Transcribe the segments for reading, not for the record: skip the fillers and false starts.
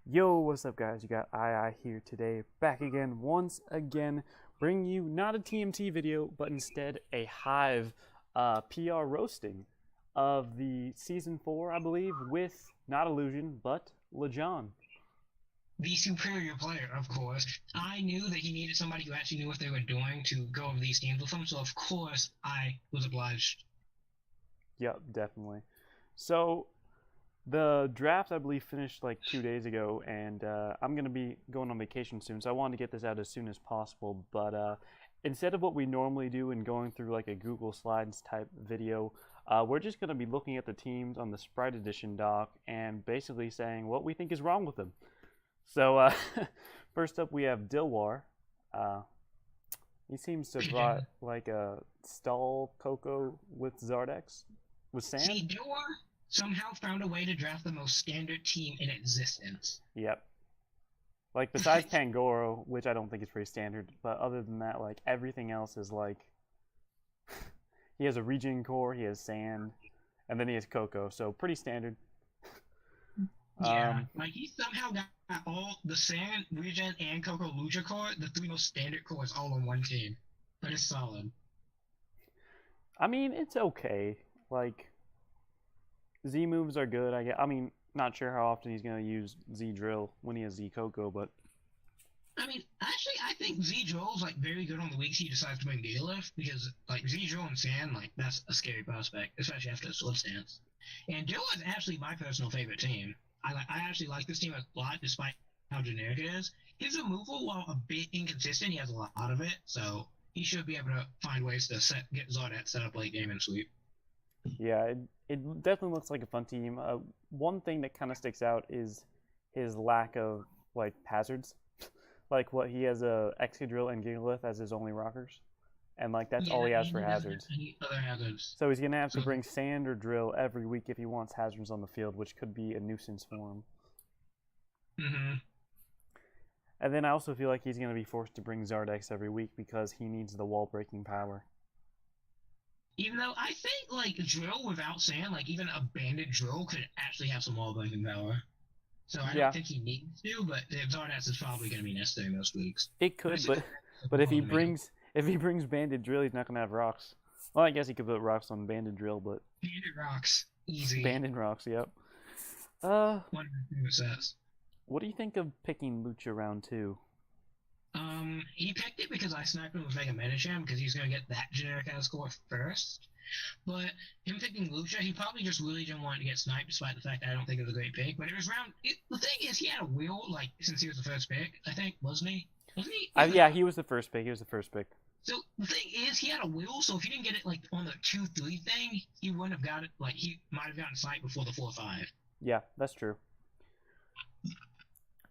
Yo, what's up, guys? You got II here today, back again, once again, bringing you not a TMT video, but instead a Hive PR roasting of the season 4, I believe, with not Illusion, but Lejon. The superior player, of course. I knew that he needed somebody who actually knew what they were doing to go over these games with him, so of course I was obliged. Yep, definitely. So, the draft, I believe, finished like 2 days ago, and I'm going to be going on vacation soon, so I wanted to get this out as soon as possible. But instead of what we normally do and going through like a Google Slides type video, we're just going to be looking at the teams on the Sprite Edition doc and basically saying what we think is wrong with them. So, first up, we have Dilwar. Uh, he seems to brought like a stall Coco with Zardex with See, Sand. Dewar somehow found a way to draft the most standard team in existence. Yep. Like besides Pangoro, which I don't think is pretty standard, but other than that, like everything else is like he has a regen core, he has sand, and then he has Coco, so pretty standard. Yeah, like he somehow got all the Sand, Regen, and Coco Lucha core, the three most standard cores, all on one team. But it's solid. I mean, it's okay. Like Z moves are good. I mean, not sure how often he's gonna use Z drill when he has Z Coco, but I mean, actually, I think Z Joel's like very good on the weeks he decides to bring Dealift because like Z Joel and Sand, like that's a scary prospect, especially after the Sword Stance. And Joel is actually my personal favorite team. I actually like this team a lot, despite how generic it is. His removal, while a bit inconsistent, he has a lot of it, so he should be able to find ways to get Zardat set up late game and sweep. yeah, it definitely looks like a fun team. One thing that kind of sticks out is his lack of like hazards. Like what he has a Excadrill and Gigalith as his only rockers, and like that's all Yeah, he has and for he doesn't have hazards. any other hazards. So he's gonna have to So, bring Sand or Drill every week if he wants hazards on the field, which could be a nuisance for him. hmm And then I also feel like he's gonna be forced to bring Zardex every week because he needs the wall breaking power. Even though I think like Drill without Sand, like even a banded Drill could actually have some wall breaking power. So I don't Yeah, think he needs to, but Zardas is probably going to be necessary most weeks. it But could, it's but if he brings Banded Drill, he's not gonna have rocks. Well, I guess he could put rocks on Banded Drill, but Bandit Rocks, easy. Banded rocks, yep. One of my favorite sets. What do you think of picking Lucha round two? He picked it because I sniped him with Mega Medicham because he's going to get that generic out of score first. But him picking Lucha, he probably just really didn't want to get sniped, despite the fact that I don't think it was a great pick. But it was round. The thing is, he had a wheel like since he was the first pick. I think wasn't he? Wasn't he? Yeah, he was the first pick. He was the first pick. So the thing is, he had a wheel. So if he didn't get it like on the 2-3 thing, he wouldn't have got it. Like he might have gotten sniped before the 4-5. Yeah, that's true.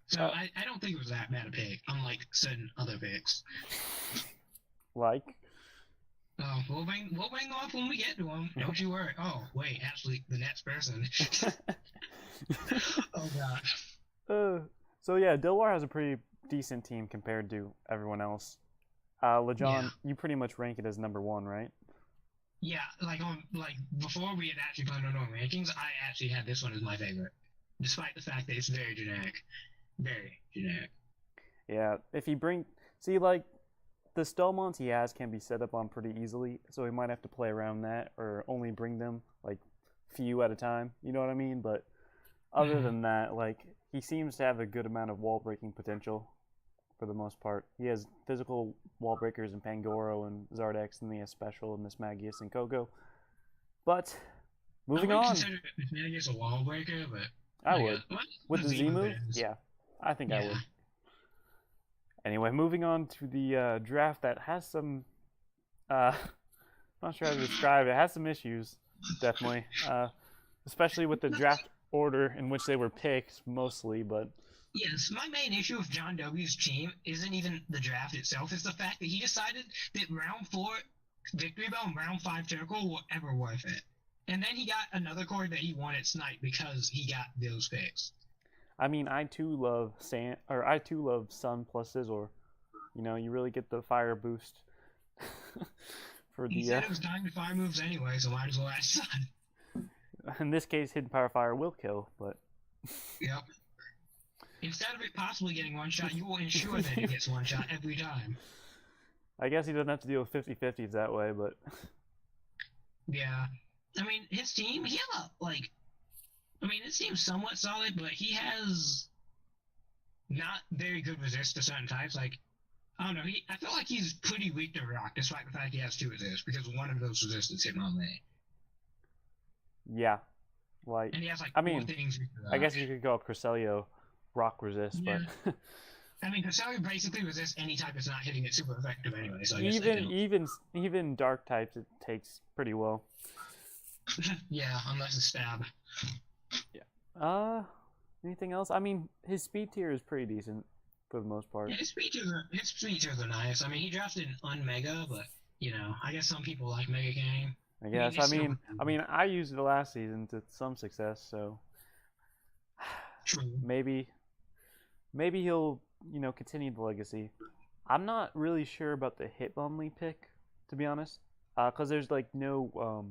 So I don't think it was that bad a pick, unlike certain other picks. Like, We'll bring them up when we get to them. Don't you worry. Oh wait, actually, the next person. Oh god. so yeah, Dilwar has a pretty decent team compared to everyone else. Lejon, Yeah. you pretty much rank it as number one, right? Yeah, like before we had actually planned on our rankings, I actually had this one as my favorite, despite the fact that it's very generic. Very generic. Yeah, if he like the Stelmons he has can be set up on pretty easily, so he might have to play around that or only bring them like few at a time. You know what I mean? But other than that, like he seems to have a good amount of wall breaking potential for the most part. He has physical wall breakers in Pangoro and Zardex, and he has special in Mismagius and Coco. But moving I would on, consider Mismagius a wall breaker, but I would what? with the Z move. Is. Yeah, I think I Yeah. would. Anyway, moving on to the draft that has some, not sure how to describe it. It has some issues, definitely, especially with the draft order in which they were picked, mostly. But Yes, my main issue with John W's team isn't even the draft itself, it's the fact that he decided that round 4 Victory Bell and round 5 Turtle were ever worth it. And then he got another card that he wanted Snipe because he got those picks. I mean, I too love Sun plus Scizor. You know, you really get the fire boost for He the. said it was time to 5 moves anyway, so might as well add Sun. In this case, Hidden Power Fire will kill, but Yep. Instead of it possibly getting one shot, you will ensure that it gets one shot every time. I guess he doesn't have to deal with 50-50s that way, but Yeah. I mean, his team, he had his team's somewhat solid, but he has not very good resist to certain types. Like, I don't know, I feel like he's pretty weak to rock, despite the fact he has 2 resists, because one of those resists is Hitmonlee. yeah. Like, And he has like I 4 mean, things. I guess you could call Cresselia rock resist, Yeah. but I mean, Cresselia basically resists any type that's not hitting it super effective anyway, so I guess they don't. even dark types it takes pretty well. Yeah, unless it's stab. Yeah. Anything else? I mean, his speed tier is pretty decent for the most part. Yeah, his features are nice. I mean, he drafted an unmega, but I guess some people like Mega Game. I guess. I used it last season to some success, so True. maybe he'll continue the legacy. I'm not really sure about the Hitmonlee pick, to be honest, because there's like no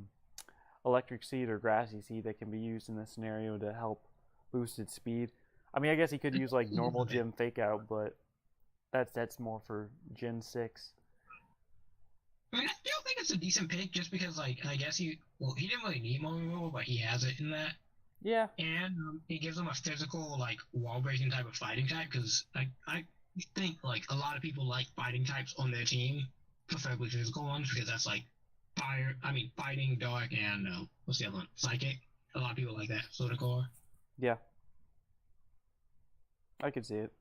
electric seed or grassy seed that can be used in this scenario to help boost its speed. I mean, I guess he could use like normal gym fake out, but that's more for Gen 6. I mean, I still think it's a decent pick just because, like, I guess he didn't really need more removal, but he has it in that. Yeah. And it gives him a physical, like, wall-breaking type of fighting type, because I think, like, a lot of people like fighting types on their team, preferably physical ones, because that's, like, fighting, dark, and, what's the other one? Psychic. A lot of people like that sort of core. Yeah. I could see it.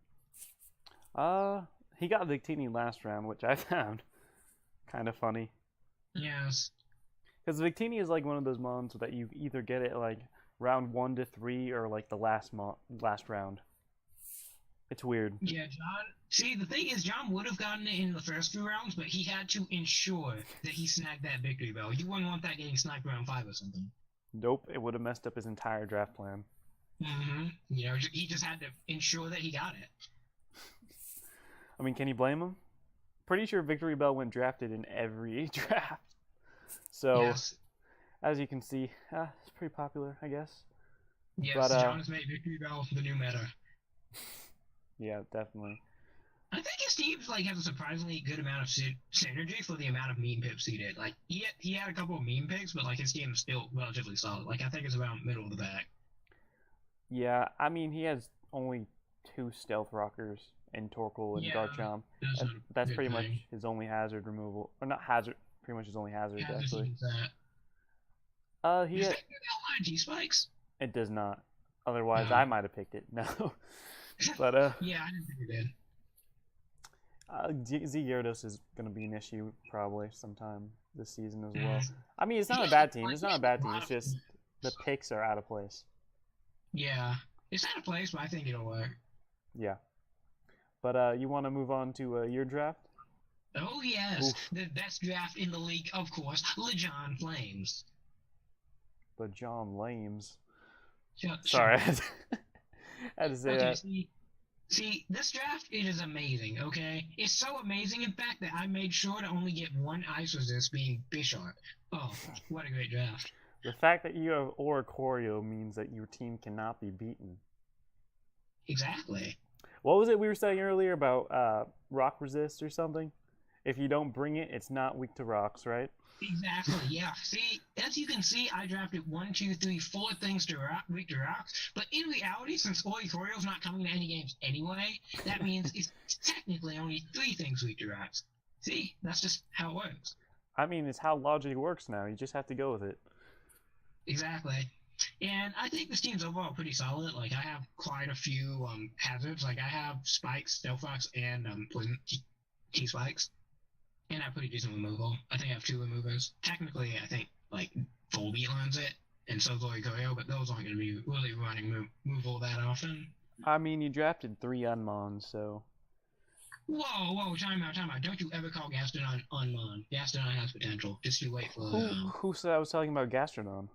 He got Victini last round, which I found kind of funny. Yes. Because Victini is like one of those mons that you either get it like round 1 to 3 or like the last round. It's weird. Yeah, John. See, the thing is, John would have gotten it in the first few rounds, but he had to ensure that he snagged that victory bell. You wouldn't want that getting sniped round 5 or something. Nope, it would have messed up his entire draft plan. Mm-hmm. He just had to ensure that he got it. I mean, can you blame him? Pretty sure Victory Bell went drafted in every draft. So, yes. As you can see, it's pretty popular, I guess. Yes, but, John has made Victory Bell the new meta. Yeah, definitely. I think his team has a surprisingly good amount of synergy for the amount of meme picks he did. Like he had a couple of meme picks, but his team is still relatively solid. Like I think it's about middle of the pack. Yeah, I mean he has only 2 stealth rockers in Torkoal and Garchomp. That's pretty much his only hazard removal, or not hazard. Pretty much his only hazard actually. He has G-Spikes? It does not. Otherwise, I might have picked it. No, but yeah, I didn't think it did. Z Gyarados is going to be an issue probably sometime this season as well. I mean, it's not a bad team. It's not a bad team. It's just the picks are out of place. Yeah, it's out of place, but I think it'll work. Yeah. But you want to move on to your draft? Oh, yes. Oof. The best draft in the league, of course, Lejon Flames. Lejon Lames. Sorry, I had to say that. See, this draft, it is amazing, okay? It's so amazing, in fact, that I made sure to only get 1 ice resist, being Bisharp. Oh, what a great draft. The fact that you have Oricorio means that your team cannot be beaten. Exactly. What was it we were saying earlier about rock resist or something? If you don't bring it, it's not weak to rocks, right? Exactly, yeah. See, as you can see, I drafted 1, 2, 3, 4 things to weak to rocks, but in reality, since Oricorio's not coming to any games anyway, that means it's technically only 3 things weak to rocks. See, that's just how it works. I mean, it's how logic works now. You just have to go with it. Exactly. And I think this team's overall pretty solid. Like, I have quite a few hazards. Like, I have Spikes, Stealth Rocks, and Poison T-Spikes. And I have pretty decent removal. I think I have 2 removers. Technically, I think, Volbeat learns it, and so Oricorio, but those aren't going to be really running removal that often. I mean, you drafted 3 Unmons, so... Whoa, time out. Don't you ever call Gastrodon Unmon. Gastrodon has potential. Just you wait for... Who said I was talking about Gastrodon?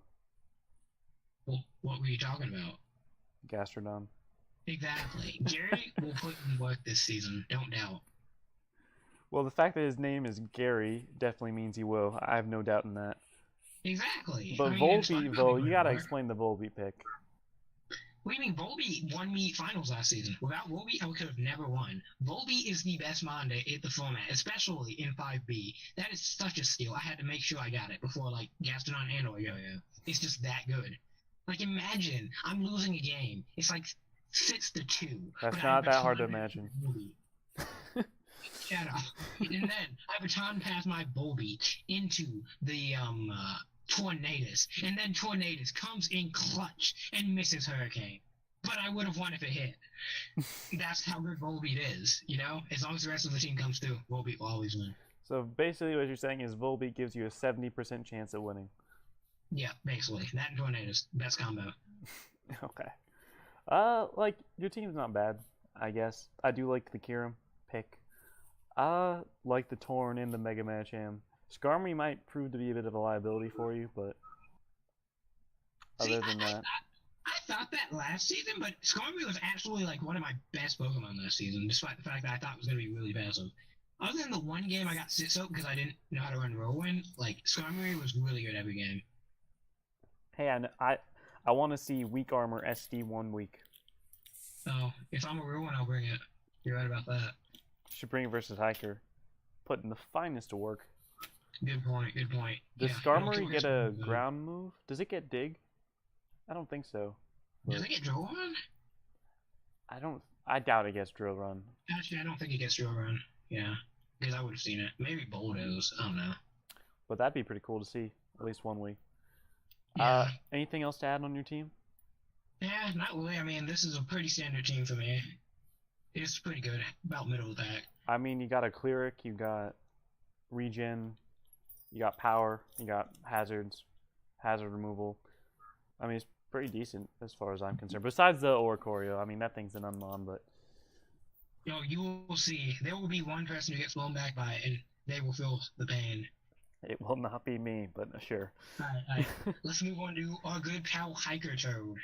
Well, what were you talking about? Gastrodon. Exactly. Gary will put in work this season, don't doubt. Well, the fact that his name is Gary definitely means he will. I have no doubt in that. Exactly. But Volbeat, though, you gotta explain the Volbeat pick. What do you mean? Volby won me finals last season. Without Volby, I could have never won. Volby is the best Monde in the format, especially in 5B. That is such a steal. I had to make sure I got it before, like, Gastrodon and Yo-Yo. It's just that good. Like, imagine, I'm losing a game. It's like 6-2. That's not that hard to imagine. Shut up. And then I baton pass my Volby into the, Tornadus, and then Tornadus comes in clutch and misses Hurricane. But I would have won if it hit. That's how good Volbeat is, you know? As long as the rest of the team comes through, Volbeat will always win. So basically what you're saying is Volbeat gives you a 70% chance of winning. Yeah, basically. That and Tornadus. Best combo. Okay. Like, your team's not bad, I guess. I do like the Kyurem pick. Like the Torn and the Mega Machamp. Skarmory might prove to be a bit of a liability for you, but other than that... I thought that last season, but Skarmory was actually like one of my best Pokemon last season, despite the fact that I thought it was going to be really passive. Other than the one game I got sit-soaked because I didn't know how to run Whirlwind, like, Skarmory was really good every game. Hey, I want to see Weak Armor SD 1 week. Oh, if I'm a real one, I'll bring it. You're right about that. Should bring it versus Hiker. Putting the finest to work. Good point, good point. Does Skarmory get a ground move? Does it get Dig? I don't think so. Does it get Drill Run? I doubt it gets Drill Run. Actually, I don't think it gets Drill Run. Yeah, because I would have seen it. Maybe Bulldoze. I don't know. But that'd be pretty cool to see, at least 1 week. Yeah. Anything else to add on your team? Yeah, not really. I mean, this is a pretty standard team for me. It's pretty good. About middle of the pack. I mean, you got a Cleric, you got Regen, you got Power, you got Hazards, Hazard Removal. I mean, it's pretty decent as far as I'm concerned. Besides the Oricorio, I mean, that thing's an Unmon, but... Yo, you will see. There will be one person who gets blown back by it, and they will feel the pain. It will not be me, but sure. Alright. Let's move on to our good pal Hiker Toad.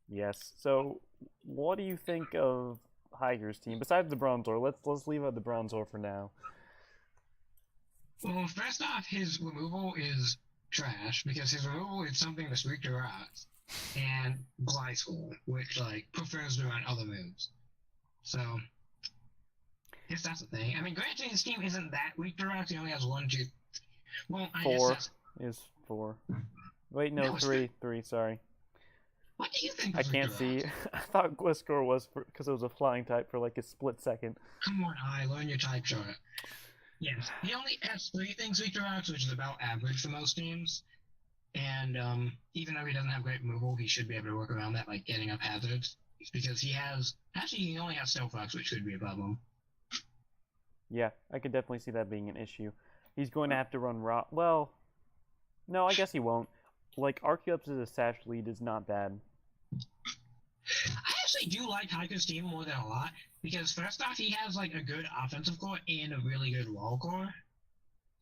Yes. So, what do you think of Hiker's team? Besides the Bronzor, let's leave out the Bronzor for now. Well, first off, his removal is trash, because his removal is something that's weak to rocks, and Gliscor, which, like, prefers to run other moves. So, I guess that's the thing. I mean, granted, his team isn't that weak to rocks, he only has 1, 2... Well, I Four guess is 4. Wait, no, 3, sorry. What do you think? I can't see. I thought Gliscor was because it was a flying type for like a split second. Come on, learn your type chart. Yes, he only has 3 things weak to rocks, which is about average for most teams. And even though he doesn't have great removal, he should be able to work around that, like getting up hazards. Because he has... Actually, he only has Stealth Rocks, which could be a problem. Yeah, I could definitely see that being an issue. He's going to have to run Rock... Well, no, I guess he won't. Like, Archeops as a Sash lead is not bad. I actually do like Hiker's team more than a lot, because first off, he has like a good offensive core and a really good wall core.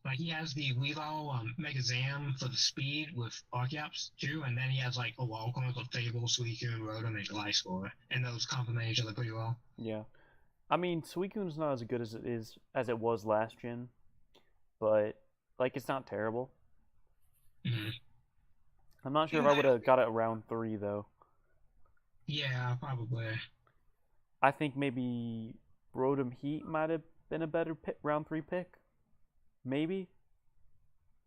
Like, he has the Weavile Mega Zam for the speed with Archeops too, and then he has like a wall core with Fable, Suicune, Rotom, and Gliscor, and those complement each other pretty well. Yeah. I mean, Suicune's not as good as it was last gen, but like, it's not terrible. Mm-hmm. I'm not sure if I would have got it around 3 though. Yeah, probably. I think maybe Rotom Heat might have been a better round 3 pick. Maybe.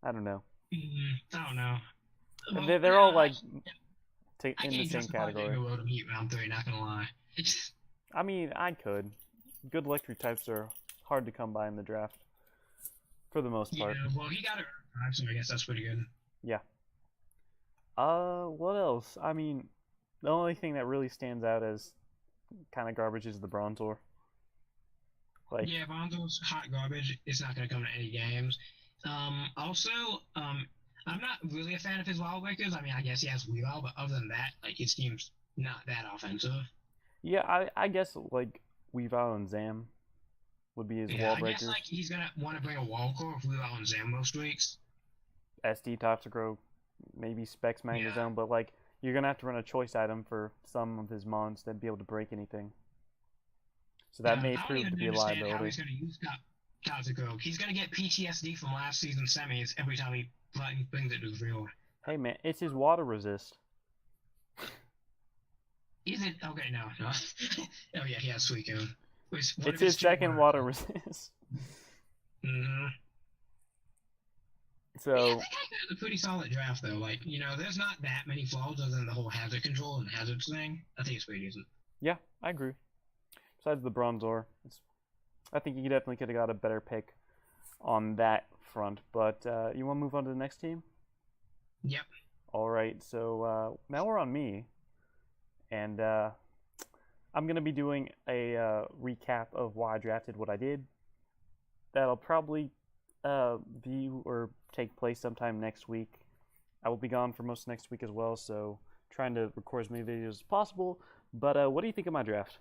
I don't know. I don't know. Well, they're all like in the same category. Rotom Heat round 3, not gonna lie. I mean, I could. Good electric types are hard to come by in the draft, for the most part. Yeah, well, he got it, so I guess that's pretty good. Yeah. What else? I mean, the only thing that really stands out as kind of garbage is the Bronzor. Like, yeah, Bronzor's hot garbage. It's not going to come to any games. Also, I'm not really a fan of his wall breakers. I mean, I guess he has Weavile, but other than that, like, his team's not that offensive. Yeah, I guess, like, Weavile and Zam would be his wall breakers. I guess, like, he's going to want to bring a wall core with Weavile and Zam most weeks. SD Toxicroak, maybe Specs Magnezone, but, like, you're going to have to run a choice item for some of his mons to be able to break anything. So that may prove to be a liability. How he's going to use Toxicroak. He's going to get PTSD from last season's semis every time he brings it to the field. Hey, man, it's his water resist. Is it okay? No, no. Oh yeah, he has Suicune. What It's if it's his two second water? water resist. Mm-hmm. But yeah, I So think I got a pretty solid draft though. Like, there's not that many flaws other than the whole hazard control and hazards thing. I think it's pretty decent. yeah, I agree. Besides the Bronzor, I think you definitely could have got a better pick on that front. But you want to move on to the next team? Yep. All right. So now we're on me, and I'm gonna be doing a recap of why I drafted what I did. That'll probably be or take place sometime next week. I will be gone for most of next week as well, so trying to record as many videos as possible. But what do you think of my draft?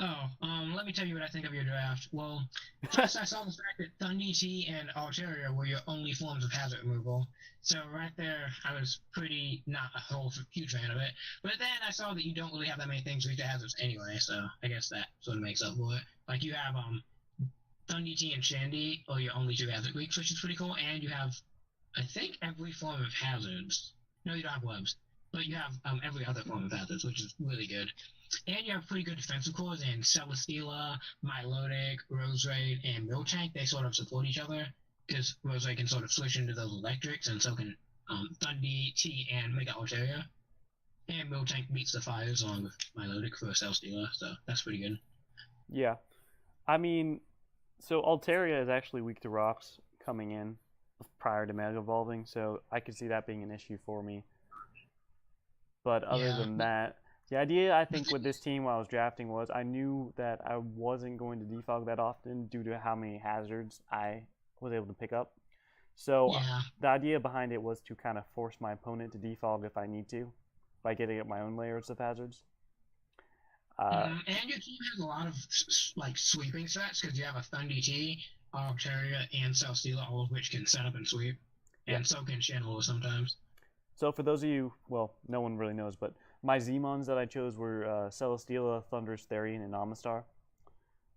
Oh, let me tell you what I think of your draft. Well, first I saw the fact that Thunder T and Altaria were your only forms of hazard removal. So right there, I was pretty not a whole huge fan of it. But then I saw that you don't really have that many things with the hazards anyway, so I guess that sort of makes up for it. Like you have Thunder T and Shandy are your only two hazard weeks, which is pretty cool, and you have I think every form of hazards. No, you don't have webs, but you have every other form of hazards, which is really good. And you have pretty good defensive cores in Celesteela, Milotic, Roserade, and Miltank. They sort of support each other because Roserade can sort of switch into those electrics, and so can Thundy, T, and Mega Altaria. And Miltank beats the fires along with Milotic for Celesteela, so that's pretty good. Yeah, I mean, so Altaria is actually weak to rocks coming in prior to Mega Evolving, so I could see that being an issue for me. But other Yeah. than that, the idea I think with this team while I was drafting was I knew that I wasn't going to defog that often due to how many hazards I was able to pick up. So Yeah. the idea behind it was to kind of force my opponent to defog if I need to by getting up my own layers of hazards. And your team has a lot of like sweeping sets because you have a Thundy T, Altaria, and Celesteela, all of which can set up and sweep, Yeah. and so can Channeler sometimes. So for those of you, well, no one really knows, but my Zmons that I chose were Celesteela, Thunderous Therian, and Amistar.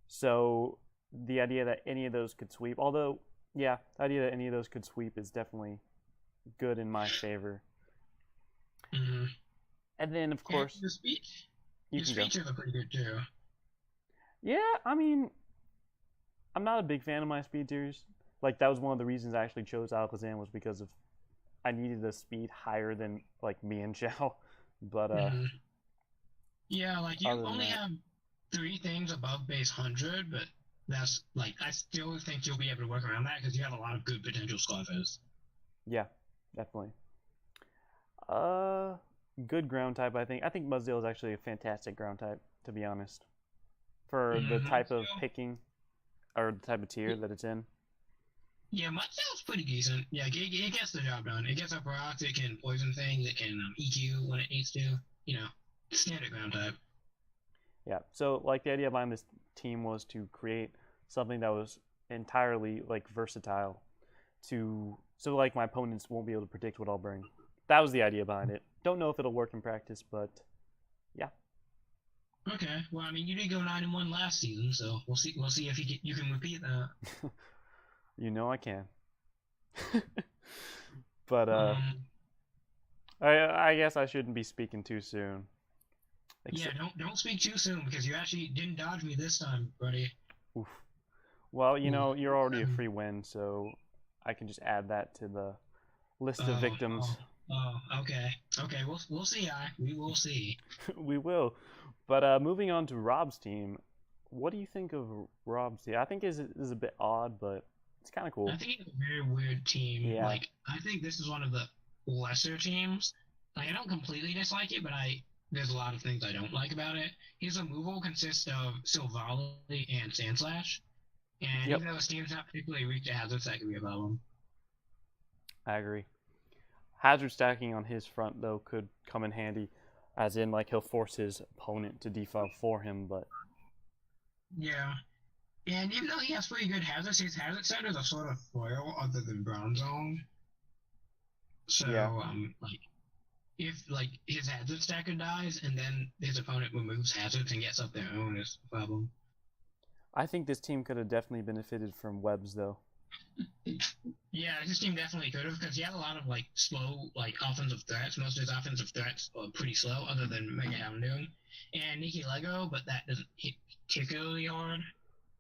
So the idea that any of those could sweep, although, yeah, the idea that any of those could sweep is definitely good in my favor. Mm-hmm. And then, of And course, your speech, you your can go. speeches are pretty good too. Yeah, I mean, I'm not a big fan of my speed tiers. Like, that was one of the reasons I actually chose Alakazam was because of I needed a speed higher than, like, me and Xiao. But, Mm-hmm. Yeah, like you other than only that, have three things above base 100, but that's like I still think you'll be able to work around that because you have a lot of good potential Scarfers. yeah, definitely. Uh, Good ground type, I think. I think Muzdale is actually a fantastic ground type, to be honest, for the Mm-hmm. type of picking or the type of tier that it's in. Yeah, Mudtail's pretty decent. Yeah, it gets the job done. It gets up rocks, it can poison things, it can EQ when it needs to. Standard ground type. Yeah. So, like, the idea behind this team was to create something that was entirely like versatile, so like my opponents won't be able to predict what I'll bring. That was the idea behind it. Don't know if it'll work in practice, but yeah, Okay, well, I mean, you did go 9-1 last season, so we'll see. We'll see if you can repeat that. you know I can. But Um, I guess I shouldn't be speaking too soon. yeah, Except, don't speak too soon because you actually didn't dodge me this time, buddy. oof. Well, Ooh. you're already a free win, so I can just add that to the list of Oh, victims. okay, okay. We'll see. We will see. We will. But moving on to Rob's team, what do you think of Rob's team? I think is a bit odd, but it's kind of cool. I think it's a very weird team. Yeah. Like, I think this is one of the lesser teams. Like, I don't completely dislike it, but there's a lot of things I don't like about it. His removal consists of Silvally and Sandslash, and Yep, even though his team's not particularly weak to hazards, that could be a problem. I agree. Hazard stacking on his front though could come in handy, as in like he'll force his opponent to defog for him. But Yeah. And even though he has pretty good hazards, his hazard centers are sort of foil other than Bronzong. So, yeah, like, if like his hazard stacker dies and then his opponent removes hazards and gets up their own is a problem. I think this team could have definitely benefited from webs though. Yeah, his team definitely could have because he had a lot of like slow like offensive threats. Most of his offensive threats are pretty slow, other than Mega Houndoom and Nikki Lego, but that doesn't hit particularly hard.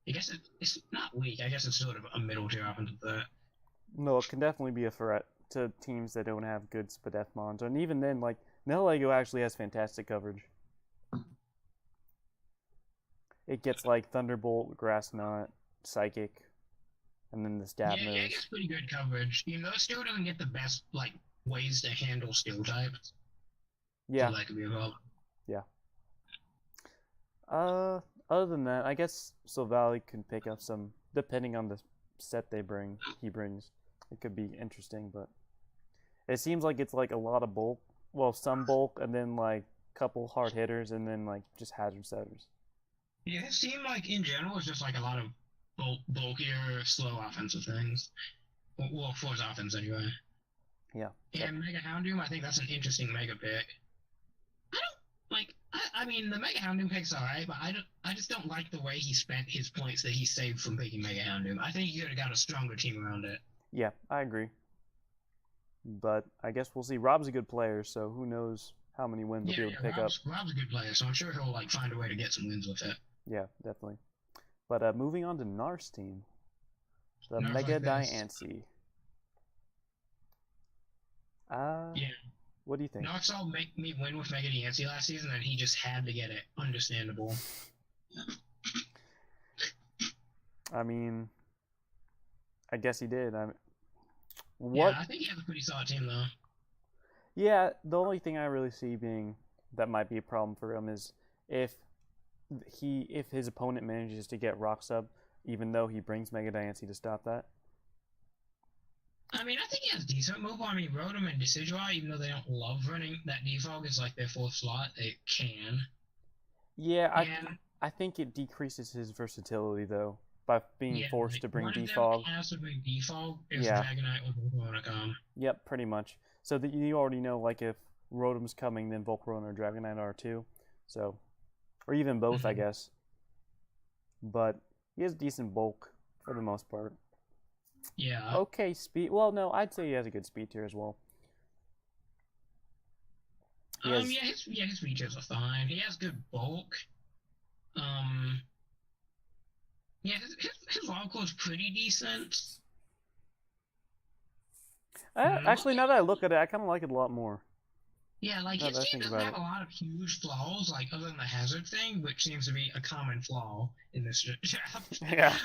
I guess it's not weak. I guess it's sort of a middle tier offensive threat. No, it can definitely be a threat to teams that don't have good Spadef mons. And even then, like, Nihilego actually has fantastic coverage. It gets like Thunderbolt, Grass Knot, Psychic, and then the stab Yeah, it moves. gets pretty good coverage. Even though it still doesn't get the best like ways to handle steel types, so Yeah, that could be a problem. yeah. Uh, Other than that, I guess Silvally can pick up some, depending on the set he brings. It could be interesting, but it seems like it's like a lot of bulk. Well, some bulk, and then like couple hard hitters, and then like just hazard setters. Yeah, it seemed like in general it's just like a lot of bulkier, slow offensive things. Well, for his offense anyway. Yeah. And Mega Houndoom, I think that's an interesting Mega pick. I don't like. I mean, the Mega Houndoom pick's alright, but I just don't like the way he spent his points that he saved from picking Mega Houndoom. I think he could have got a stronger team around it. Yeah, I agree. But I guess we'll see. Rob's a good player, so who knows how many wins he'll be able to pick up. Rob's a good player, so I'm sure he'll like find a way to get some wins with it. Yeah, definitely. But moving on to Nar's team, the Nar's Mega like this. Diancie. Yeah, What do you think? Noxall make me win with Mega Diancie last season, and he just had to get it. Understandable. I mean, I guess he did. Yeah, I think he has a pretty solid team though. Yeah, the only thing I really see being that might be a problem for him is if if his opponent manages to get Rock Sub, even though he brings Mega Diancie to stop that. I mean, I think he has decent move. I mean, Rotom and Decidueye, even though they don't love running that defog is like their fourth slot, they can. Yeah, And I think it decreases his versatility though by being yeah, forced to bring one of defog. them has to bring defog if Yeah. Dragonite or Volcarona come. Yep, pretty much. So that you already know, like if Rotom's coming, then Volcarona or Dragonite are too. So, or even both, I guess. But he has decent bulk for the most part. Yeah. Okay, speed. Well, no, I'd say he has a good speed tier as well. Yeah, his features are fine. He has good bulk. Yeah, his wild core is pretty decent. Actually, now that I look at it, I kind of like it a lot more. Yeah, like his team doesn't have a lot of huge flaws, like other than the hazard thing, which seems to be a common flaw in this draft. Yeah.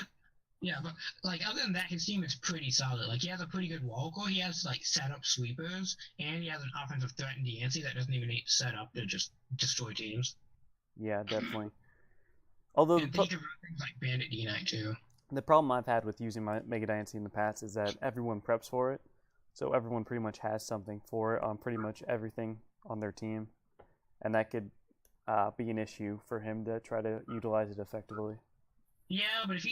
Yeah, but like other than that, his team is pretty solid. Like he has a pretty good wall core. He has like setup sweepers, and he has an offensive threat in Diancie that doesn't even need to set up to just destroy teams. Yeah, definitely. Although and he can run things like Bandit D-Knight too. The problem I've had with using my Mega Diancie in the past is that everyone preps for it, so everyone pretty much has something for it on pretty much everything on their team, and that could be an issue for him to try to utilize it effectively. Yeah, but if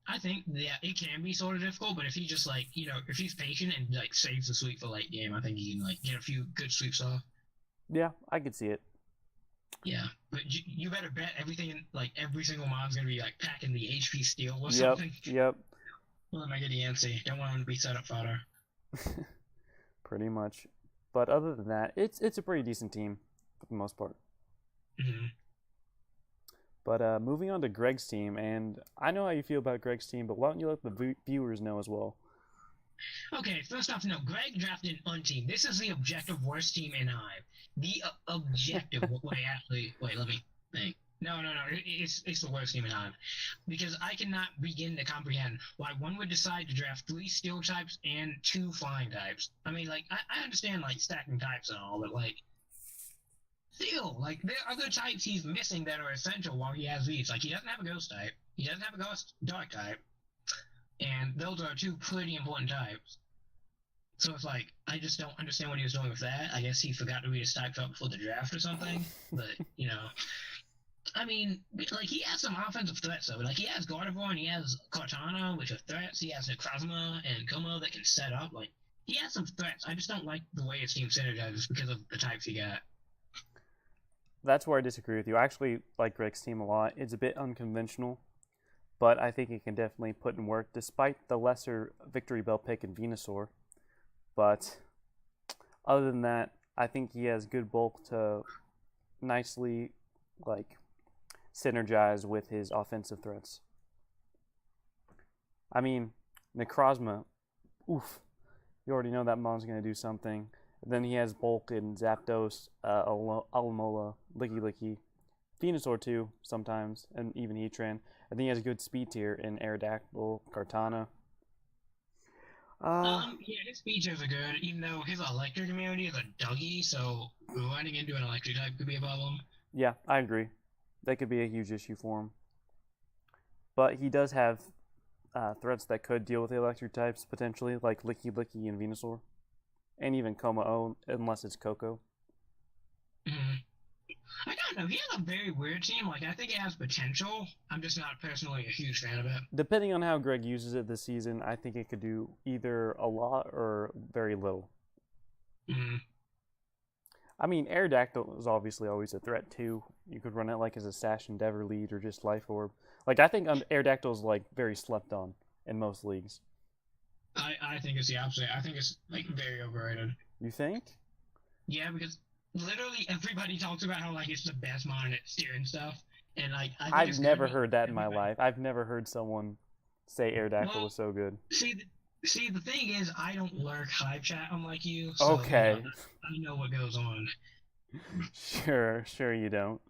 I think that it can be sort of difficult, but if he just like if he's patient and like saves the sweep for late game, I think he can like get a few good sweeps off. Yeah, I could see it. Yeah, but you better bet everything like every single mod's gonna be like packing the HP steel or something. Yep. Well, Mega Diancie, don't want him to be set up fodder. Pretty much, but other than that, it's a pretty decent team for the most part. Mm-hmm. But moving on to Greg's team, and I know how you feel about Greg's team, but why don't you let the viewers know as well? Okay, first off, no, Greg drafted an unteam. This is the objective worst team in Hive. The objective. Wait, let me think. No. It's the worst team in Hive. Because I cannot begin to comprehend why one would decide to draft 3 steel types and 2 flying types. I mean, like, I understand, like, stacking types and all, but, like, still, like, there are other types he's missing that are essential while he has these. Like, he doesn't have a ghost type. He doesn't have a ghost dark type. And those are 2 pretty important types. So it's like, I just don't understand what he was doing with that. I guess he forgot to read his types up before the draft or something. But, I mean, like, he has some offensive threats, though. Like, he has Gardevoir and he has Cortana, which are threats. He has Necrozma and Como that can set up. Like, he has some threats. I just don't like the way his team synergizes because of the types he got. That's where I disagree with you. I actually like Greg's team a lot. It's a bit unconventional. but I think it can definitely put in work despite the lesser Victory Bell pick in Venusaur. But other than that, I think he has good bulk to nicely like synergize with his offensive threats. I mean, Necrozma, oof, you already know that Mon's going to do something. Then he has bulk in Zapdos, Alamola, Licky Licky, Venusaur too sometimes, and even Heatran. I think he has a good speed tier in Aerodactyl, Kartana. Yeah, his features are good, even though his electric immunity is a Dougie, so running into an electric type could be a problem. Yeah, I agree. That could be a huge issue for him. But he does have threats that could deal with the electric types potentially, like Licky Licky and Venusaur. And even Komao, unless it's Coco. Mhm. I don't know. He has a very weird team. Like, I think it has potential. I'm just not personally a huge fan of it. Depending on how Greg uses it this season, I think it could do either a lot or very little. Mhm. I mean, Aerodactyl is obviously always a threat too. You could run it like as a Sash Endeavor lead or just Life Orb. Like, I think Aerodactyl is like very slept on in most leagues. I think it's the opposite. I think it's like very overrated. You think? Yeah, because literally everybody talks about how like it's the best mon at steering stuff, and like I think I've it's never good, heard that in my everybody- life. I've never heard someone say Aerodactyl Well, was so good. See, the thing is, I don't lurk Hive chat unlike you, so Okay. I know what goes on. Sure you don't.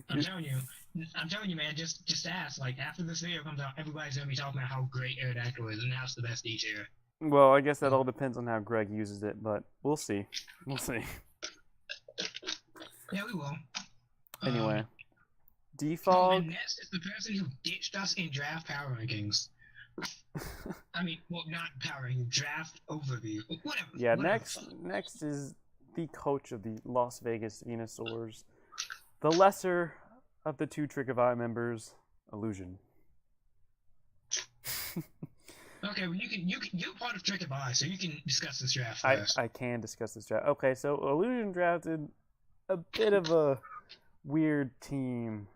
I'm telling you, man. Just ask. Like after this video comes out, everybody's gonna be talking about how great Aerodactyl is and how it's the best D tier. Well, I guess that all depends on how Greg uses it, but we'll see. We'll see. Yeah, we will. Anyway, Oh, Defog. and Nest is the person who ditched us in draft power rankings. I mean, well, not power ranking, draft overview. Whatever. Yeah, whatever. next is the coach of the Las Vegas Venusaurs, the lesser of the two Trick of Eye members, Illusion. Okay, well, you're part of Trick of Eye, so you can discuss this draft first. I can discuss this draft. Okay, so Illusion drafted a bit of a weird team.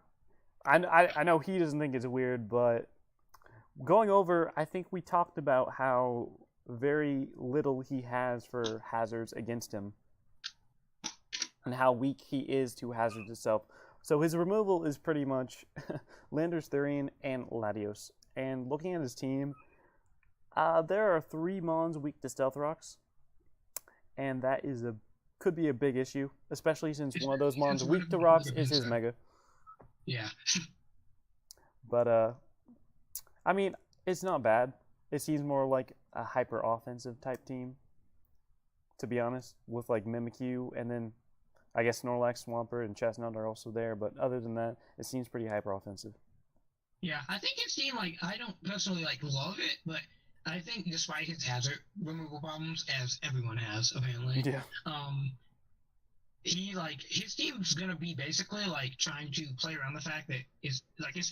I know he doesn't think it's weird, but going over, I think we talked about how very little he has for hazards against him and how weak he is to hazards itself. So his removal is pretty much Landorus, Therian, and Latios. And looking at his team, there are 3 Mons weak to Stealth Rocks, and that is could be a big issue, especially since one of those Mons weak to rocks is his Mega. Yeah. But I mean, it's not bad. It seems more like a hyper offensive type team, to be honest, with like Mimikyu, and then I guess Snorlax, Swampert, and Chestnut are also there. But other than that, it seems pretty hyper offensive. Yeah, I think his team, like, I don't personally like love it, but I think despite his hazard removal problems, as everyone has apparently, Yeah. His team's gonna be basically like trying to play around the fact that it's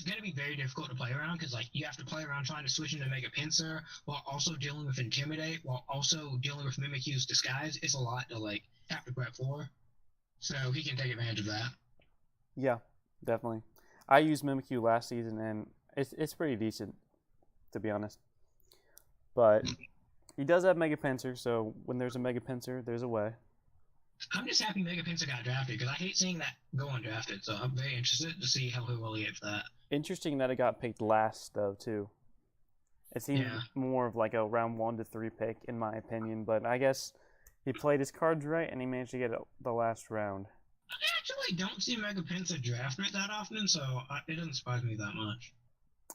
gonna be very difficult to play around because like you have to play around trying to switch into Mega Pinsir while also dealing with Intimidate while also dealing with Mimikyu's Disguise. It's a lot to like have to prep for, so he can take advantage of that. Yeah, definitely. I used Mimikyu last season, and it's pretty decent, to be honest. But he does have Mega Pinsir, so when there's a Mega Pinsir, there's a way. I'm just happy Mega Pinsir got drafted because I hate seeing that go undrafted. So I'm very interested to see how he will get for that. Interesting that it got picked last, though, too. It seemed more of like a round 1 to 3 pick, in my opinion. But I guess he played his cards right, and he managed to get the last round. I actually don't see Mega Pinsir drafted that often, so it doesn't surprise me that much.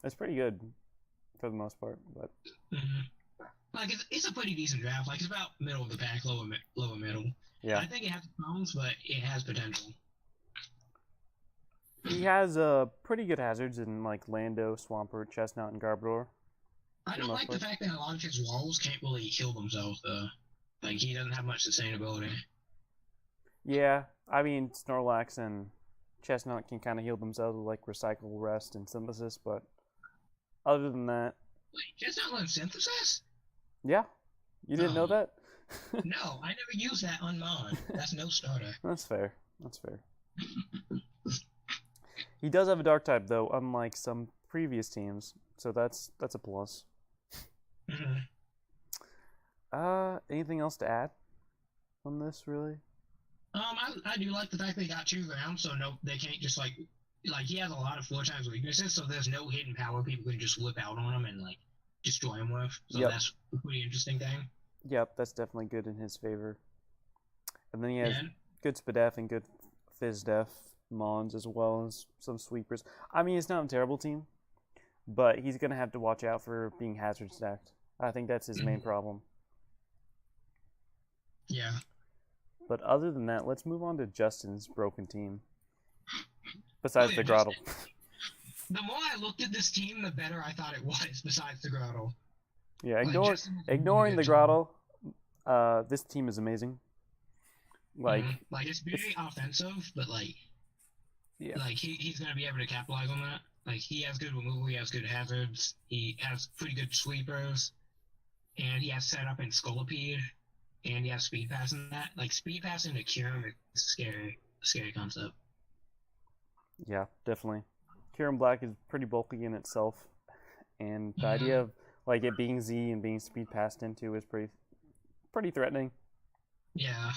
It's pretty good, for the most part. But like it's a pretty decent draft. Like it's about middle of the pack, lower middle. Yeah. I think it has problems, but it has potential. He has pretty good hazards in like Lando, Swampert, Chestnut, and Garbodor. I don't like the fact that a lot of his walls can't really heal themselves, though. Like he doesn't have much sustainability. Yeah, I mean Snorlax and Chestnut can kind of heal themselves with like Recycle, Rest, and Synthesis, but other than that, Wait, Chestnut learned Synthesis? Yeah, you didn't know that? No, I never used that on Mon. That's no starter. That's fair. He does have a Dark type, though, unlike some previous teams, so that's a plus. Mm-hmm. Anything else to add on this, really? I do like the fact they got 2 rounds, so no, they can't just like he has a lot of 4 times weaknesses, so there's no hidden power people can just whip out on him and like destroy him with. So Yep. that's a pretty interesting thing. Yep, that's definitely good in his favor. And then he has And good Spadef and good Fizdef Mons as well as some sweepers. I mean, it's not a terrible team, but he's gonna have to watch out for being hazard stacked. I think that's his main problem. yeah, But other than that, let's move on to Justin's broken team. Besides the Justin. Grottle. The more I looked at this team, the better I thought it was. Besides the Grottle. Yeah, Justin ignoring the did a good Grottle, job. this team is amazing. Like, it's very offensive, but yeah, he's gonna be able to capitalize on that. Like he has good removal, he has good hazards, he has pretty good sweepers, and he has setup and Scolipede, and he has speed pass in that. Like speed pass into Kyurem is a scary concept. yeah, definitely. Kieran Black is pretty bulky in itself, and the idea of like it being Z and being speed passed into is pretty threatening. Yeah.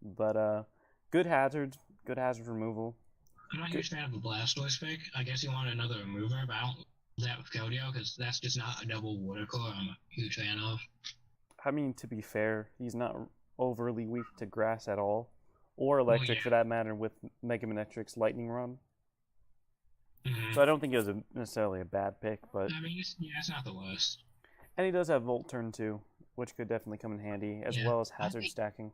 But good hazard removal. I'm not a huge fan of the Blastoise pick. I guess you want another remover, but I don't do that with Keldeo because that's just not a double water core I'm a huge fan of. I mean, to be fair, he's not overly weak to grass at all, or electric for that matter with Mega Manectric's Lightning Run. So I don't think it was necessarily a bad pick, but I mean, it's not the worst. And he does have Volt Turn too, which could definitely come in handy, as well as hazard stacking.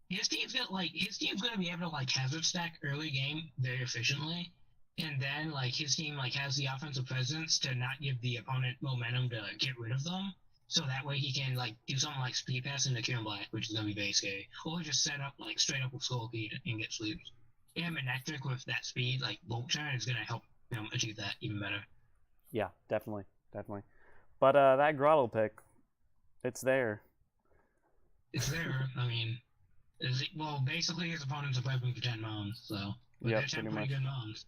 His team's gonna be able to hazard stack early game very efficiently, and then his team has the offensive presence to not give the opponent momentum to get rid of them. So that way he can do something like speed pass into Kieran Black, which is gonna be very scary, or just set up straight up with Scolipede and get sleeps. And Manectric with that speed, Volt Turn, is gonna help him achieve that even better. Yeah, definitely. But that Grottle pick, it's there. It's there. I mean, basically his opponents are prepping for 10 moms, so yep, they're 10 pretty good moms.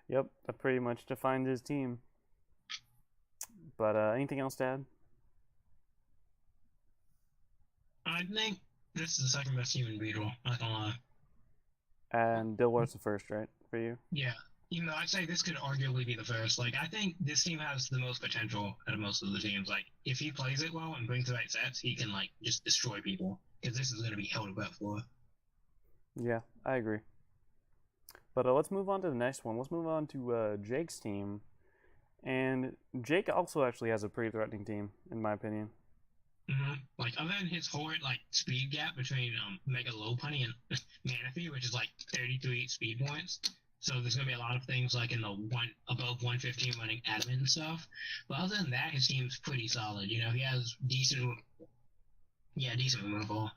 Yep, that pretty much defines his team. But anything else to add? I think this is the second best team in Beedrill, not gonna lie. And Dilwar's the first, right, for you? Yeah. Even though I'd say this could arguably be the first. I think this team has the most potential out of most of the teams. If he plays it well and brings the right sets, he can, just destroy people. Because this is going to be hell to bet for. Yeah, I agree. But let's move on to the next one. Let's move on to Jake's team. And Jake also actually has a pretty threatening team, in my opinion. Mm-hmm. Other than his horrid, speed gap between Mega Lopunny and Manaphy, which is, 33 speed points. So there's going to be a lot of things in the above 115 running admin and stuff. But other than that, his team's pretty solid. He has decent removal.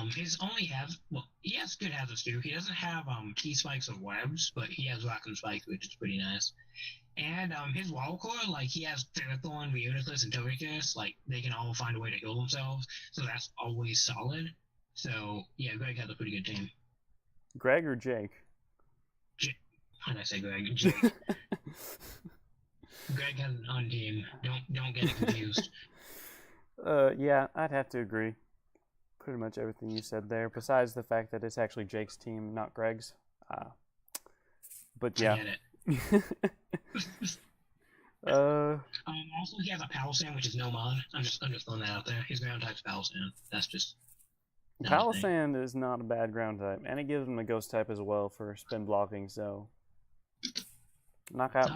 He has good hazards too. He doesn't have key spikes or webs, but he has rock and spikes, which is pretty nice. And his wall core, he has Ferrothorn, Reuniclus, and Togekiss. They can all find a way to heal themselves, so that's always solid. So yeah, Greg has a pretty good team. Greg or Jake? How did I say Greg? Jake. Greg has an on team. Don't get it confused. Yeah, I'd have to agree. Pretty much everything you said there, besides the fact that it's actually Jake's team, not Greg's. But yeah. I get it. Also, he has a Palossand, which is no mod. I'm just throwing that out there. His ground type's Palossand. That's just. Palossand is not a bad ground type, and it gives him a ghost type as well for spin blocking, so. Knock out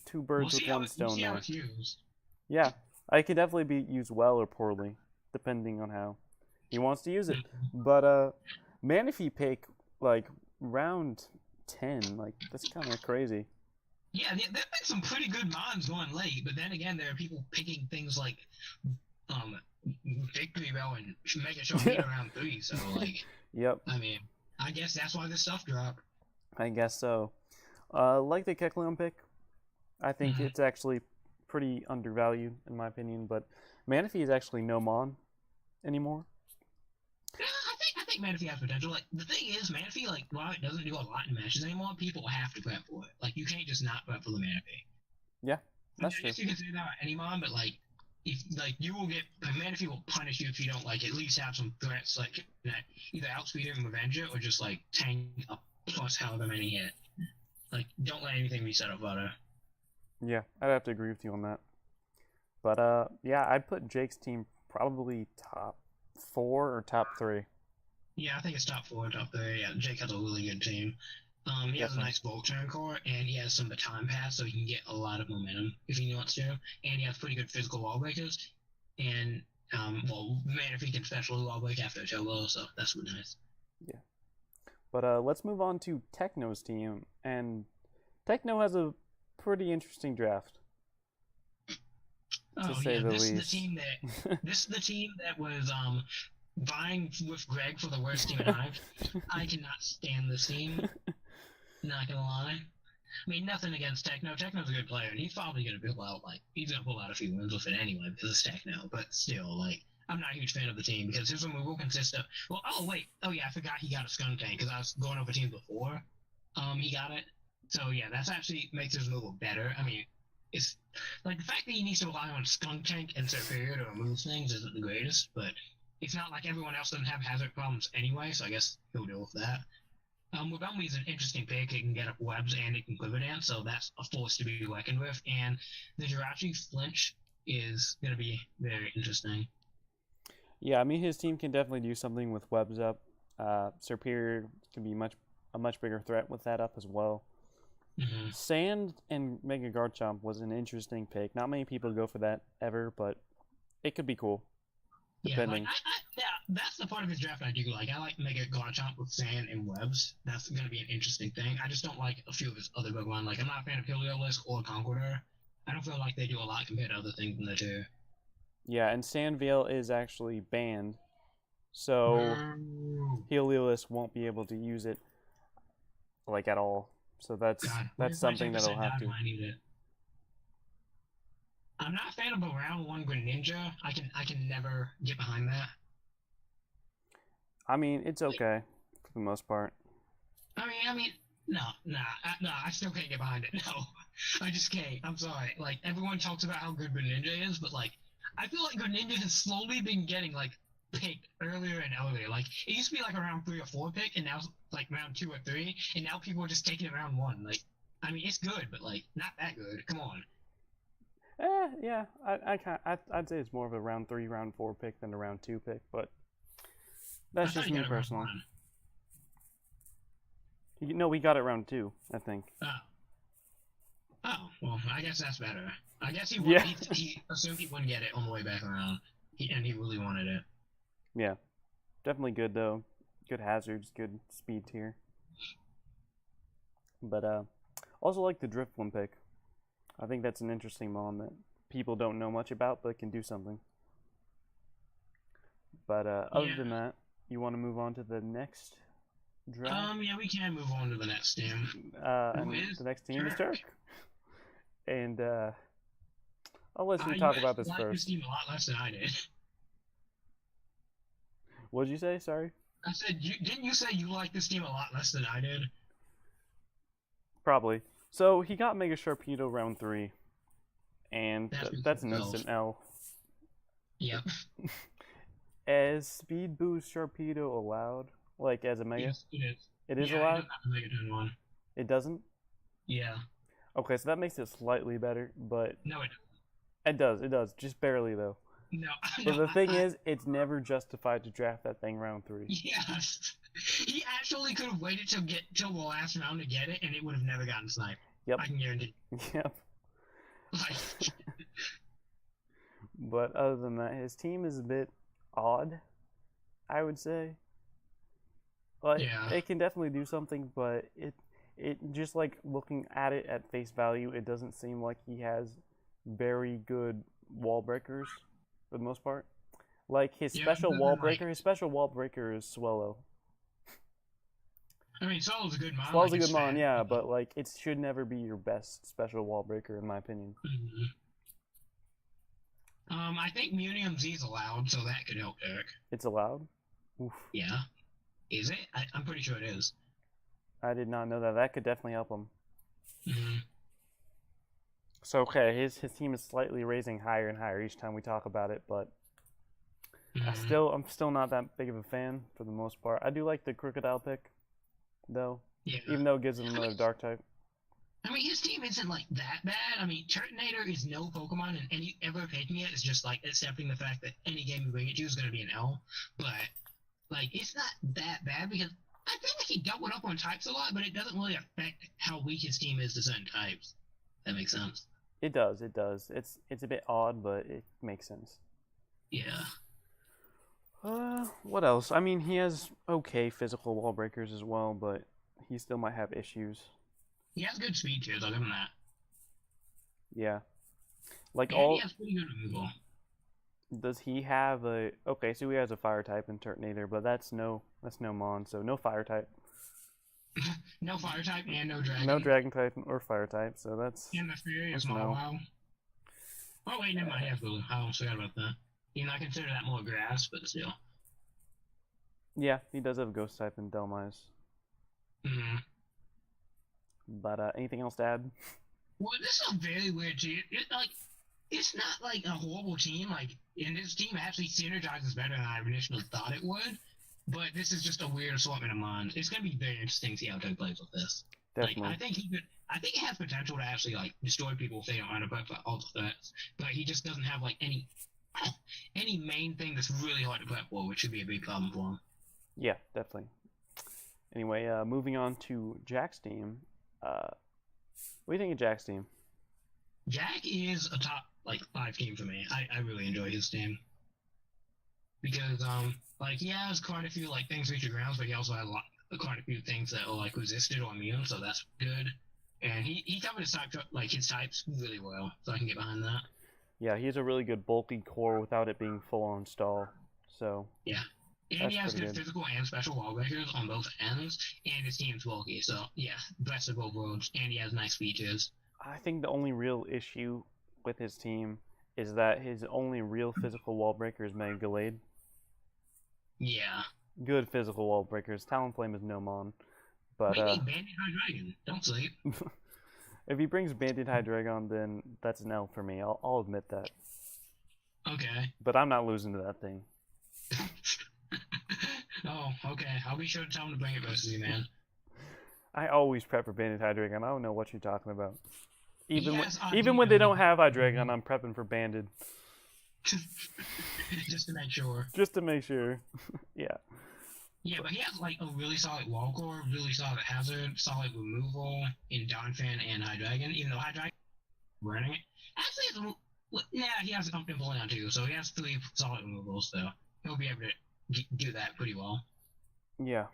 2 birds with 1 stone there. How it's used. Yeah, it can definitely be used well or poorly, depending on how he wants to use it. But Manaphy pick round 10, that's kind of crazy. Yeah, there have been some pretty good mons going late, but then again, there are people picking things like Victory Bell and Mega Shark around 3. So yep. I mean, I guess that's why this stuff dropped. I guess so. Like the Kecleon pick, I think it's actually pretty undervalued in my opinion. But Manaphy is actually no mon anymore. I think Manaphy has potential. The thing is, Manaphy, while it doesn't do a lot in matches anymore, people have to prep for it. You can't just not prep for the Manaphy. Yeah, I mean, that's I true. guess you can say that about any mon, but like, if like you will get Manaphy will punish you if you don't like at least have some threats like that either outspeed it and revenge it or just like tank up plus however many hit. Like, don't let anything be set up butter. Yeah, I'd have to agree with you on that. But yeah, I'd put Jake's team probably top 4 or top 3. Yeah, I think it's top four, top three. Yeah, Jake has a really good team. He has a Definitely. nice bulk turn core, and he has some baton pass, so he can get a lot of momentum if he wants to. And he has pretty good physical wall breakers. And well, man, if he can special wall break after a Chobo, so that's really nice. Yeah. But let's move on to Techno's team, and Techno has a pretty interesting draft, to Oh say yeah, the this is the least. team that was vying with Greg for the worst team in Hive. I cannot stand this team. Not gonna lie. I mean, nothing against Techno. Techno's a good player, and he's probably gonna pull out he's gonna pull out a few wins with it anyway because it's Techno. But still, like, I'm not a huge fan of the team because his removal consists of oh yeah, I forgot he got a skunk tank because I was going over teams before. He got it. So yeah, that's actually makes his removal better. I mean, it's like the fact that he needs to rely on skunk tank and superior to remove things isn't the greatest, but it's not like everyone else doesn't have hazard problems anyway. So I guess he'll deal with that. Montgomery is an interesting pick. It can get up webs and it can quiver dance, so that's a force to be reckoned with. And the Jirachi flinch is going to be very interesting. Yeah, I mean his team can definitely do something with webs up. Superior can be a much bigger threat with that up as well. Mm-hmm. Sand and Mega Garchomp was an interesting pick. Not many people go for that ever, but it could be cool, Yeah, like depending. yeah, that's the part of his draft I do like. I like Mega Garchomp with sand and webs. That's going to be an interesting thing. I just don't like a few of his other Pokemon. Like I'm not a fan of Heliolisk or Conqueror. I don't feel like they do a lot compared to other things in the two. Yeah, and Sandvale is actually banned, so Boo. Helios won't be able to use it like at all. So God, that's where's my something that I'll 10% have dodge to. when I need it? I'm not a fan of a round one Greninja. I can never get behind that. I mean, it's Like, okay for the most part. no, no, I still can't get behind it. No, I just can't. I'm sorry. Like everyone talks about how good Greninja is, but like I feel like Greninja has slowly been getting like picked earlier and earlier. Like it used to be like a round 3 or 4 pick, and now it's like round 2 or 3, and now people are just taking it round one. Like, I mean, it's good, but like not that good. Come on. Yeah, I'd say it's more of a round 3, round 4 pick than a round 2 pick, but I that's thought just you me got it round personally. one. No, we got it round 2, I think. Oh, oh, well, I guess that's better. I guess Yeah, he assumed he wouldn't get it on the way back around, and he really wanted it. yeah, definitely good though. Good hazards, good speed tier. But also like the Drifblim pick. I think that's an interesting mon that people don't know much about, but can do something. But other Yeah. than that, you want to move on to the next draft? Yeah, we can move on to the next team. Who And is the next team is Turk? Turk. And I'll let you You talk about actually this like this first. team a lot less than I did. What'd you say? Sorry. I said, didn't you say you like this team a lot less than I did? Probably. So he got Mega Sharpedo round 3, and That's that's an himself. instant L. Yep. As Speed Boost Sharpedo allowed? Like as a Mega? Yes, it is. It is Yeah, it allowed? doesn't have the Megaton one. It doesn't? Yeah. Okay, so that makes it slightly better, but No, it it does, just barely though. no, But no. the thing is, it's never justified to draft that thing round 3. Yes. He actually could have waited till the last round to get it, and it would have never gotten sniped. Yep. I can guarantee. Yep. Like, But other than that, his team is a bit odd, I would say. Like yeah. it can definitely do something, but it just like looking at it at face value, it doesn't seem like he has very good wall breakers for the most part. Like his Yeah, special other wall than, like, breaker, his special wall breaker is Swellow. I mean, Solo's a good mod. Swellow's Like, a it's good mon, fan. yeah, but like it should never be your best special wall breaker in my opinion. Mhm. I think Munium Z's allowed, so that could help Eric. It's allowed. Oof. Yeah. Is it? I'm pretty sure it is. I did not know that. That could definitely help him. Mm-hmm. So okay, his team is slightly raising higher and higher each time we talk about it, but Mhm. I'm still not that big of a fan for the most part. I do like the crocodile pick, though, Yeah. even though it gives him I mean, another dark type. his team isn't like that bad. I mean, Turtonator is no Pokemon, and any ever picking it is just like accepting the fact that any game you bring it to is going to be an L. But like, it's not that bad because I feel like he doubled up on types a lot, but it doesn't really affect how weak his team is to certain types. That makes sense. It does, it does. It's a bit odd, but it makes sense. Yeah. What else? I mean, he has okay physical wall breakers as well, but he still might have issues. He has good speed tiers, I'll give him that. Yeah. Like And he all has pretty good removal. does he have a okay, so he has a fire type in Turtonator, but that's no Mon, so no fire type. No fire type and no No dragon. dragon type or fire type, so And the Fury is that's no. Mawile. Oh wait, never mind, he has blue. I almost forgot about that. You know, I consider that more grass, but still. Yeah, he does have a ghost type in Delmise. Mm-hmm. But anything else to add? Well, this is a very weird team. It's not like a horrible team. Like, and this team actually synergizes better than I initially thought it would. But this is just a weird assortment of mons. It's gonna be very interesting to see how Doug plays with this. Like, Definitely. I think he could. I think it has potential to actually like destroy people if they don't run about for all the threats. But he just doesn't have like any main thing that's really hard to prep for, which should be a big problem for him. Yeah, definitely. Anyway, moving on to Jack's team. What do you think of Jack's team? Jack is a top like 5 team for me. I really enjoy his team because like he has quite a few like things reach your grounds, but he also has quite a few things that are like resisted or immune, so that's good. And he covered his type like his types really well, so I can get behind that. Yeah, he has a really good bulky core without it being full on stall. So Yeah. And that's he has pretty good good. physical and special wall breakers on both ends, and his team's bulky, so yeah, best of both worlds. And he has nice features. I think the only real issue with his team is that his only real physical wall breaker is Mega Gallade. Yeah. Good physical wall breakers. Talonflame is no Mon. But We need Bandit High Dragon. Don't sleep. if he brings Banded Hydreigon, then that's an L for me. I'll admit that. Okay. But I'm not losing to that thing. Oh, okay. I'll be sure to tell him to bring it versus you, man. I always prep for Banded Hydreigon. I don't know what you're talking about. Even Yes, even when they don't have Hydreigon, I'm prepping for Banded. Just to make sure. Just to make sure. Yeah. Yeah, but he has like a really solid wall core, really solid hazard, solid removal in Donphan and Hydreigon, even though Hydreigon running it. Actually, he has a comfortable on too, so he has 3 solid removals, so he'll be able to do that pretty well. Yeah.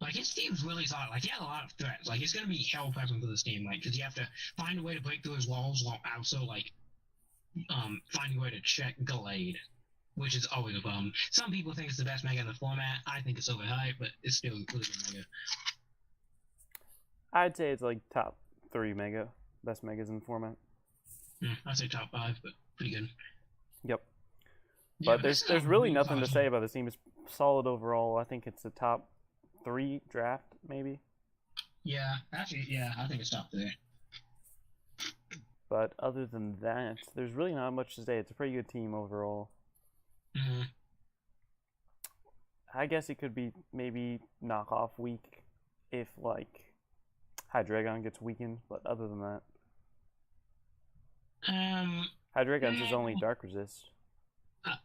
Like, his team's really solid. Like, he has a lot of threats. Like, it's going to be hell prepping for this team, like, because you have to find a way to break through his walls while also, like, finding a way to check Gallade, which is always a problem. Some people think it's the best mega in the format. I think it's overhyped, but it's still a really good mega. I'd say it's like top 3 mega. Best megas in the format. I'd say top 5, but pretty good. Yep. Yeah, But there's really nothing to say about this team. It's solid overall. I think it's a top 3 draft, maybe. Yeah, actually, yeah, I think it's top 3. But other than that, there's really not much to say. It's a pretty good team overall. Mm-hmm. I guess it could be maybe knockoff week if like Hydreigon gets weakened, but other than that, Hydreigon's his only dark resist.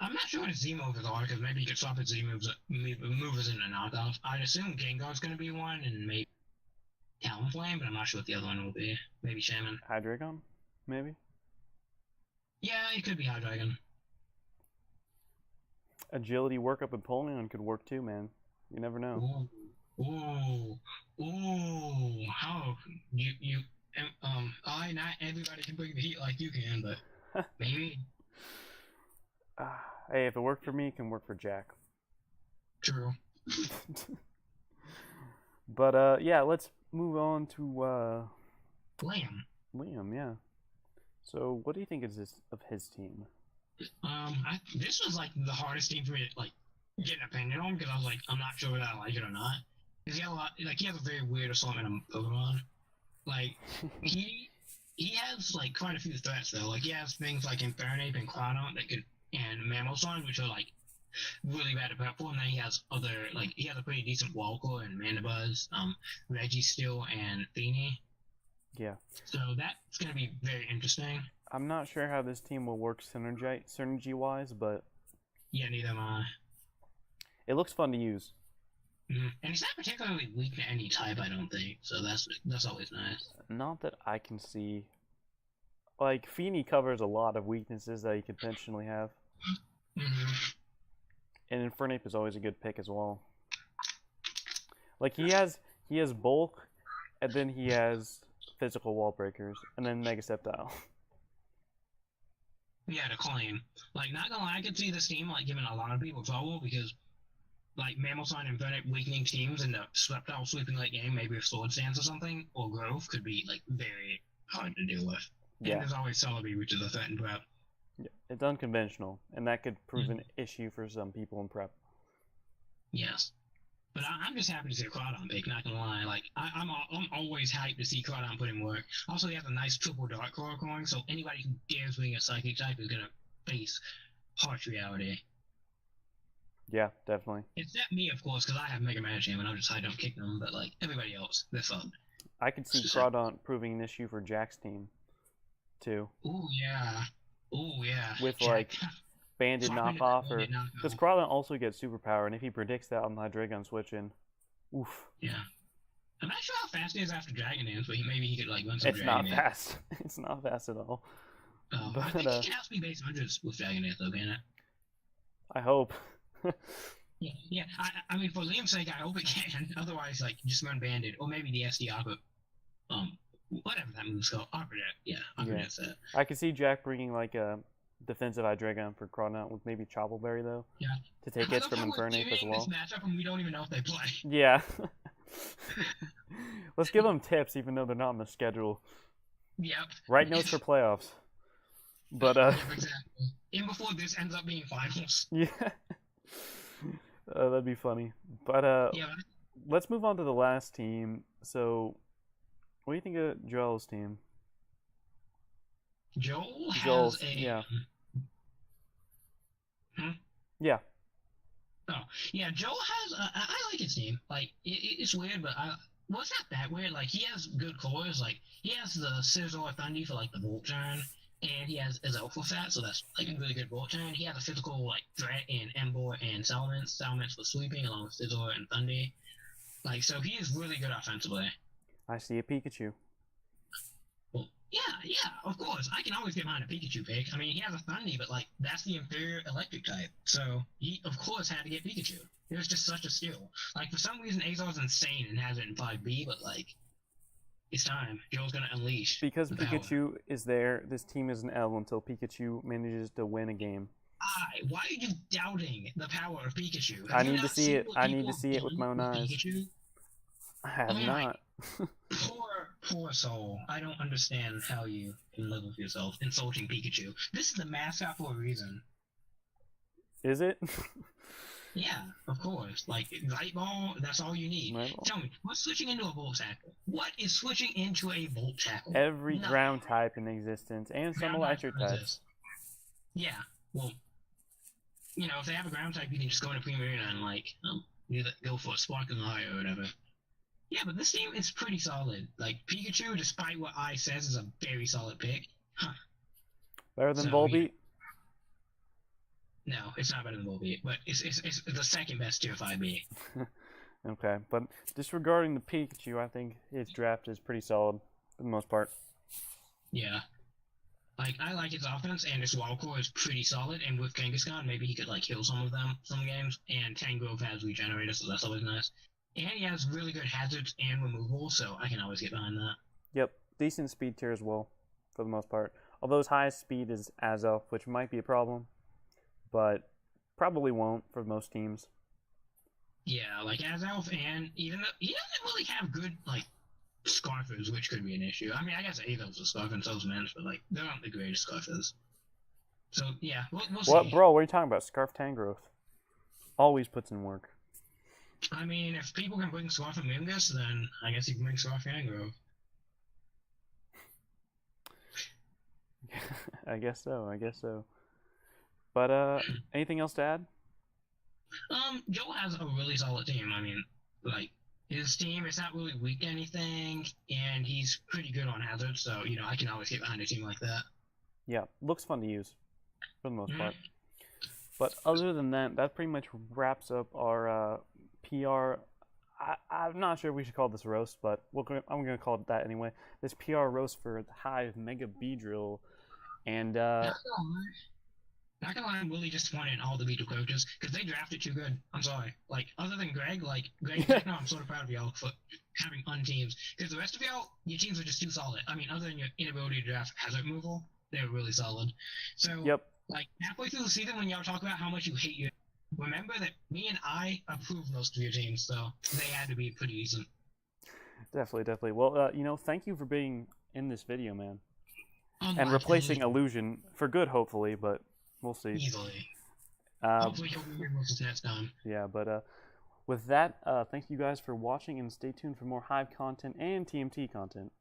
I'm not sure what his Z moves are, because maybe you could swap his Z moves into knockoff. I'd assume Gengar's going to be one, and maybe Talonflame, but I'm not sure what the other one will be. Maybe Shaman. Hydreigon, maybe. Yeah, it could be Hydreigon. Agility workup and Polion could work too, man. You never know. Ooh, how not everybody can bring the heat like you can, but maybe. Hey, if it worked for me, it can work for Jack. True. But yeah, let's move on to Liam. Yeah. So, what do you think is of his team? This was like the hardest team for me to like get an opinion on, because I was like, I'm not sure whether I like it or not. Because he has a very weird assortment of Pokemon. Like he he has like quite a few threats though. Like he has things like Infernape and Cloudon that could, and Mamoswine, which are like really bad to prep for. And then he has other like he has a pretty decent Walker and Mandibuzz, Registeel and Feeny. Yeah. So that's gonna be very interesting. I'm not sure how this team will work synergy-wise, but Yeah, neither am I. it looks fun to use. And he's not particularly weak to any type, I don't think. So that's always nice. Not that I can see. Like, Feeny covers a lot of weaknesses that he could potentially have. And Infernape is always a good pick as well. Like, he has bulk, and then he has physical wall breakers, and then Mega Sceptile. Yeah, to claim. Like, not gonna lie, I could see this team like giving a lot of people trouble because like Mamoswine and Infernape weakening teams in the Sceptile sweeping late game, maybe with Sword Stance or something, or Growth could be like very hard to deal with. Yeah. And there's always Celebi, which is a threat and prep. Yeah. It's unconventional, and that could prove an issue for some people in prep. Yes. But I'm just happy to see a Crawdon pick, not gonna lie. Like, I'm always hyped to see Crawdon put in work. Also, he has a nice triple Dark Claw coin, so anybody who dares being a Psychic type is gonna face harsh reality. Yeah, definitely. Except me, of course, because I have Mega Magic and I'm just I don't kick them, but like everybody else, they're fun. I could see Crawdon proving an issue for Jack's team, too. Ooh, yeah. Ooh, yeah. With, Jack. like, Banded knockoff, or because Crawdon also gets superpower, and if he predicts that on the Hydreigon switch-in, oof. Yeah. I'm not sure how fast he is after Dragon Dance, but maybe he could like run some It's Dragon not Dance. fast. It's not fast at all. Oh, But, I think he can outspeed base 100s with Dragon Dance, though, can it? I hope. Yeah. I mean, for Liam's sake, I hope it can. Otherwise, like, just run Banded, or maybe the SD Aqua, whatever that move's called. Aquajet. Yeah, Aquajet's that. I could see Jack bringing like a defensive Hydreigon for Crawdon with maybe Choppleberry though. Yeah. To take hits from Infernape as well. This matchup and we don't even know if they play. Yeah. Let's give them tips even though they're not on the schedule. Yep. Write notes for playoffs. But Yep, exactly. And before this ends up being finals. Yeah. That'd be funny. But Yeah. let's move on to the last team. So, what do you think of Joel's team? Joel's a... yeah. Hmm? Yeah. Oh, yeah, Joel has... I like his team. Like, it's weird, but well, it's not that weird. Like, he has good cores. Like, he has the Scizor Thundy for, like, the Volt turn. And he has his Alpha Fat, so that's, like, a really good Volt turn. He has a physical, like, threat in Emboar and Salamence. Salamence for sweeping, along with Scizor and Thundy. Like, so he is really good offensively. I see a Pikachu. Well, yeah, of course. I can always get behind a Pikachu pick. I mean, he has a Thundy, but, like, that's the inferior electric type. So, he, of course, had to get Pikachu. It was just such a skill. Like, for some reason, Azor's insane and has it in 5B, but, like, it's time. Joel's gonna unleash. Because the Pikachu is there, this team is an L until Pikachu manages to win a game. Why are you doubting the power of Pikachu? I need to see it. I need to see it with my own eyes. Pikachu? I have not. Poor soul. I don't understand how you can live with yourself insulting Pikachu. This is the mascot for a reason. Is it? Yeah, of course. Like, Light Ball, that's all you need. Tell me, what's switching into a Volt Tackle? What is switching into a Volt Tackle? Every ground type in existence, and some electric types. Yeah, well, you know, if they have a ground type, you can just go into Primarina and, like, go for a Sparkling Eye or whatever. Yeah, but this team is pretty solid. Like, Pikachu, despite what I says, is a very solid pick. Huh. Better than Volbeat? Yeah. No, it's not better than Volbeat, but it's the second best tier 5B. Okay, but disregarding the Pikachu, I think his draft is pretty solid for the most part. Yeah. Like, I like his offense, and his wild core is pretty solid, and with Kangaskhan, maybe he could, like, heal some of them some games, and Tangrowth has Regenerator, so that's always nice. And he has really good hazards and removal, so I can always get behind that. Yep, decent speed tier as well, for the most part. Although his highest speed is Azelf, which might be a problem, but probably won't for most teams. Yeah, like Azelf, and even though he doesn't really have good, like, Scarfers, which could be an issue. I mean, I guess Azelf's a Scarf and so's Mance, but, like, they're not the greatest Scarfers. So, yeah, we'll see. What, bro, what are you talking about? Scarf Tangrowth always puts in work. I mean, if people can bring Scarf and Mingus, then I guess you can bring Scarf and Tangrowth. I guess so. I guess so. But anything else to add? Joe has a really solid team. I mean, like his team is not really weak to anything, and he's pretty good on hazards. So I can always get behind a team like that. Yeah, looks fun to use for the most Mhm. part. But other than that, that pretty much wraps up our PR. I'm not sure we should call this roast, but I'm going to call it that anyway. This PR roast for the Hive Mega Beedrill. And Not gonna lie, I'm really disappointed in all the Beetle coaches because they drafted too good. I'm sorry. Like, other than Greg, Greg and Techno, I'm sort of proud of y'all for having teams. Because the rest of y'all, your teams are just too solid. I mean, other than your inability to draft hazard removal, they're really solid. So, yep, halfway through the season, when y'all talk about how much you hate your, remember that me and I approve most of your teams, so they had to be pretty decent. definitely. Well, thank you for being in this video, man, and Unlike replacing Illusion for good, hopefully. But we'll see. easily. Uh, Hopefully, he'll be here most of the next time. yeah, but with that, thank you guys for watching, and stay tuned for more Hive content and TMT content.